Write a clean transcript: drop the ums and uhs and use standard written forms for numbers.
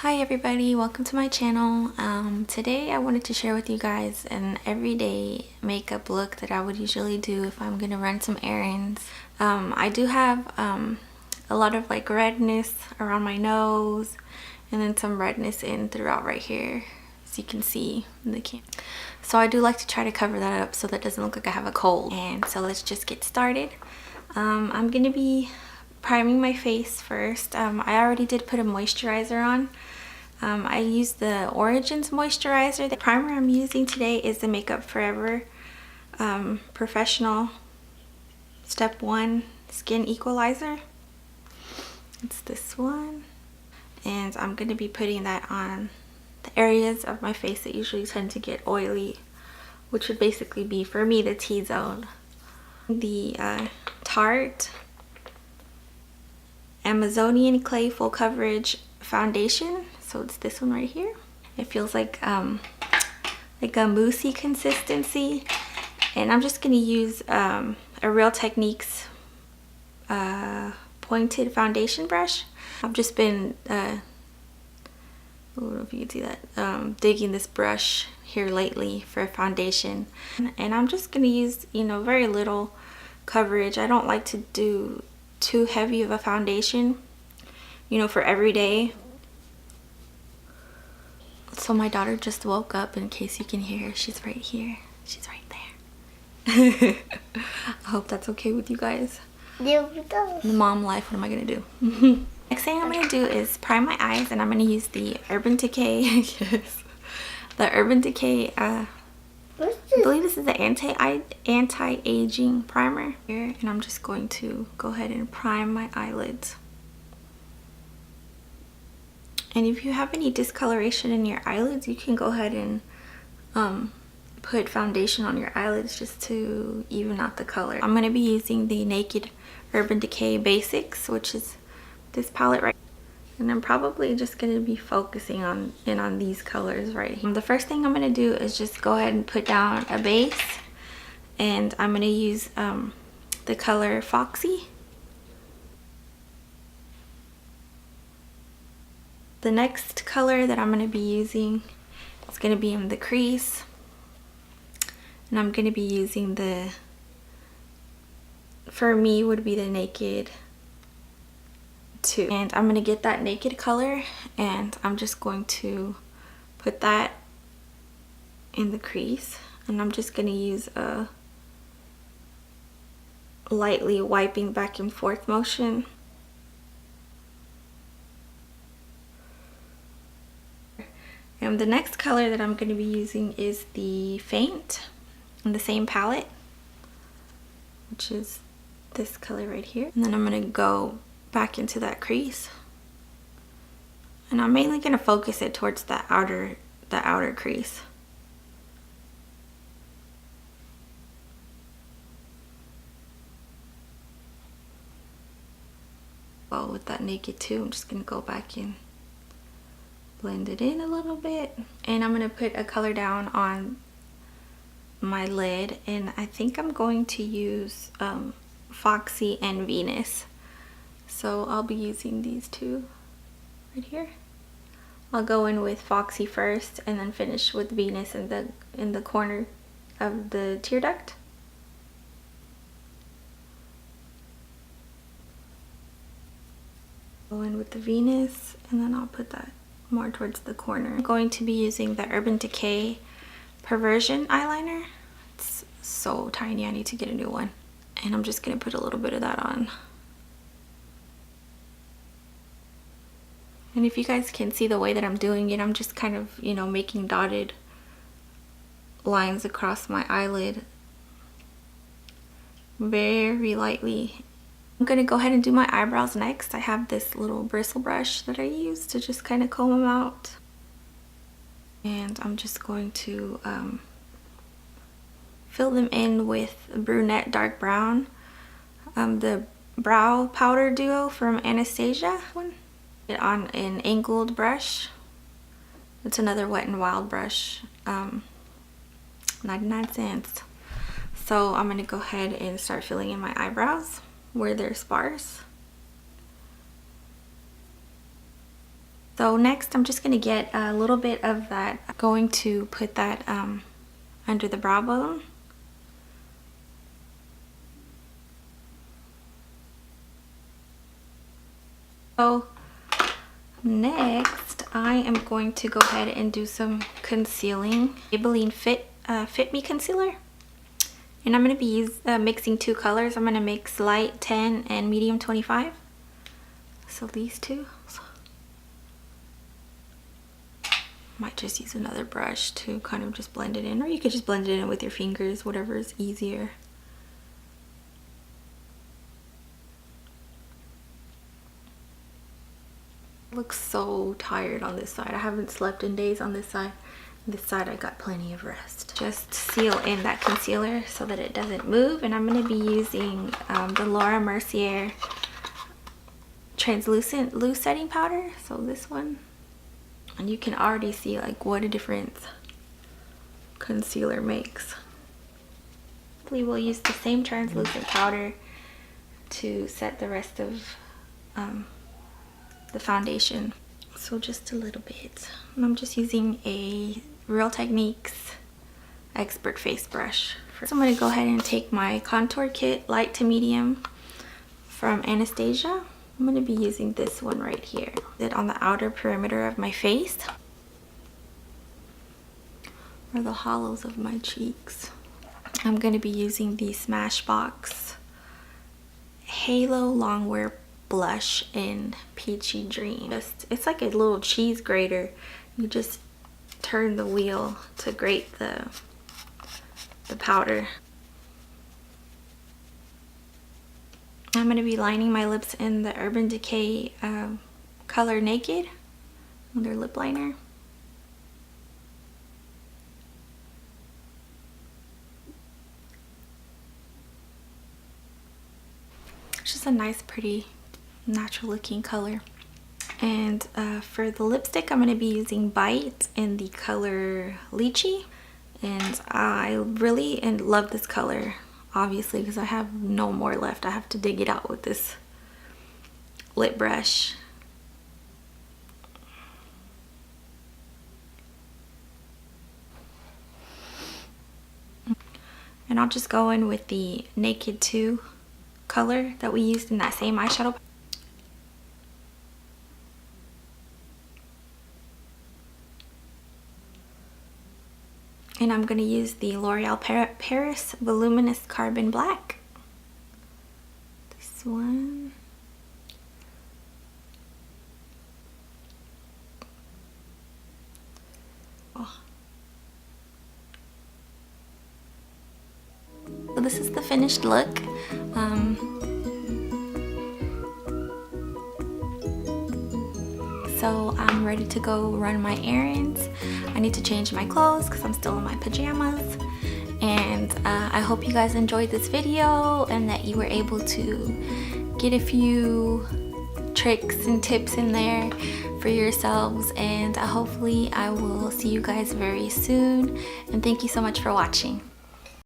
Hi everybody, welcome to my channel. Today I wanted to share with you guys an everyday makeup look that I would usually do if I'm gonna run some errands. I do have a lot of like redness around my nose and then some redness in throughout right here, as you can see in the camera. So I do like to try to cover that up so that it doesn't look like I have a cold. And so let's just get started. I'm gonna be priming my face first. I already did put a moisturizer on. I used the Origins moisturizer. The primer I'm using today is the Makeup Forever Professional Step 1 Skin Equalizer. It's this one. And I'm going to be putting that on the areas of my face that usually tend to get oily, which would basically be, for me, the T-zone. The Tarte Amazonian Clay Full Coverage Foundation. So it's this one right here. It feels like a moussey consistency. And I'm just going to use a Real Techniques pointed foundation brush. I've just been, I don't know if you can see that, digging this brush here lately for foundation. And I'm just going to use, very little coverage. I don't like to do too heavy of a foundation, for every day. So my daughter just woke up, in case you can hear her. She's right here. She's right there. I hope that's okay with you guys. The mom life, what am I gonna do? Next thing I'm gonna do is prime my eyes, and I'm gonna use the Urban Decay. Yes, the Urban Decay. I believe this is the anti-aging primer here, and I'm just going to go ahead and prime my eyelids. And if you have any discoloration in your eyelids, you can go ahead and put foundation on your eyelids just to even out the color. I'm going to be using the Naked Urban Decay Basics, which is this palette right here. And I'm probably just going to be focusing on these colors right here. The first thing I'm going to do is just go ahead and put down a base. And I'm going to use the color Foxy. The next color that I'm going to be using is going to be in the crease. And I'm going to be using for me, would be the Naked 2. And I'm going to get that Naked color, and I'm just going to put that in the crease. And I'm just going to use a lightly wiping back and forth motion. And the next color that I'm going to be using is the Faint in the same palette, which is this color right here. And then I'm going to go back into that crease. And I'm mainly going to focus it towards the outer crease. Well, with that Naked 2, I'm just going to go back in, blend it in a little bit, and I'm going to put a color down on my lid, and I think I'm going to use Foxy and Venus. So I'll be using these two right here. I'll go in with Foxy first and then finish with Venus in the corner of the tear duct. Go in with the Venus, and then I'll put that more towards the corner. I'm going to be using the Urban Decay Perversion eyeliner. It's so tiny, I need to get a new one. And I'm just going to put a little bit of that on. And if you guys can see the way that I'm doing it, I'm just kind of, making dotted lines across my eyelid very lightly. I'm going to go ahead and do my eyebrows next. I have this little bristle brush that I use to just kind of comb them out. And I'm just going to fill them in with Brunette Dark Brown. The Brow Powder Duo from Anastasia. On an angled brush. It's another Wet n Wild brush. 99 cents. So I'm going to go ahead and start filling in my eyebrows where they're sparse. So next I'm just going to get a little bit of that. I'm going to put that under the brow bone. So next I am going to go ahead and do some concealing. Maybeline Fit Me concealer. And I'm going to be mixing two colors. I'm going to mix light 10 and medium 25. So these two. Might just use another brush to kind of just blend it in, or you could just blend it in with your fingers, whatever is easier. I look so tired on this side. I haven't slept in days on this side. This side I got plenty of rest. Just seal in that concealer so that it doesn't move, and I'm going to be using the Laura Mercier translucent loose setting powder. So this one. And you can already see like what a difference concealer makes. We will use the same translucent powder to set the rest of the foundation. So just a little bit. And I'm just using a Real Techniques Expert Face Brush. So I'm going to go ahead and take my contour kit, light to medium, from Anastasia. I'm going to be using this one right here. It on the outer perimeter of my face, or the hollows of my cheeks. I'm going to be using the Smashbox Halo Longwear Blush in Peachy Dream. It's like a little cheese grater. You just turn the wheel to grate the powder. I'm going to be lining my lips in the Urban Decay color Naked, their lip liner. It's just a nice, pretty, natural looking color. And for the lipstick, I'm going to be using Bite in the color Lychee. And I really love this color. Obviously, because I have no more left. I have to dig it out with this lip brush. And I'll just go in with the Naked 2 color that we used in that same eyeshadow. And I'm going to use the Loreal Paris Voluminous Carbon Black. This one. Oh. So this is the finished look. So I'm ready to go run my errands. I need to change my clothes because I'm still in my pajamas. And I hope you guys enjoyed this video and that you were able to get a few tricks and tips in there for yourselves. And hopefully I will see you guys very soon. And thank you so much for watching.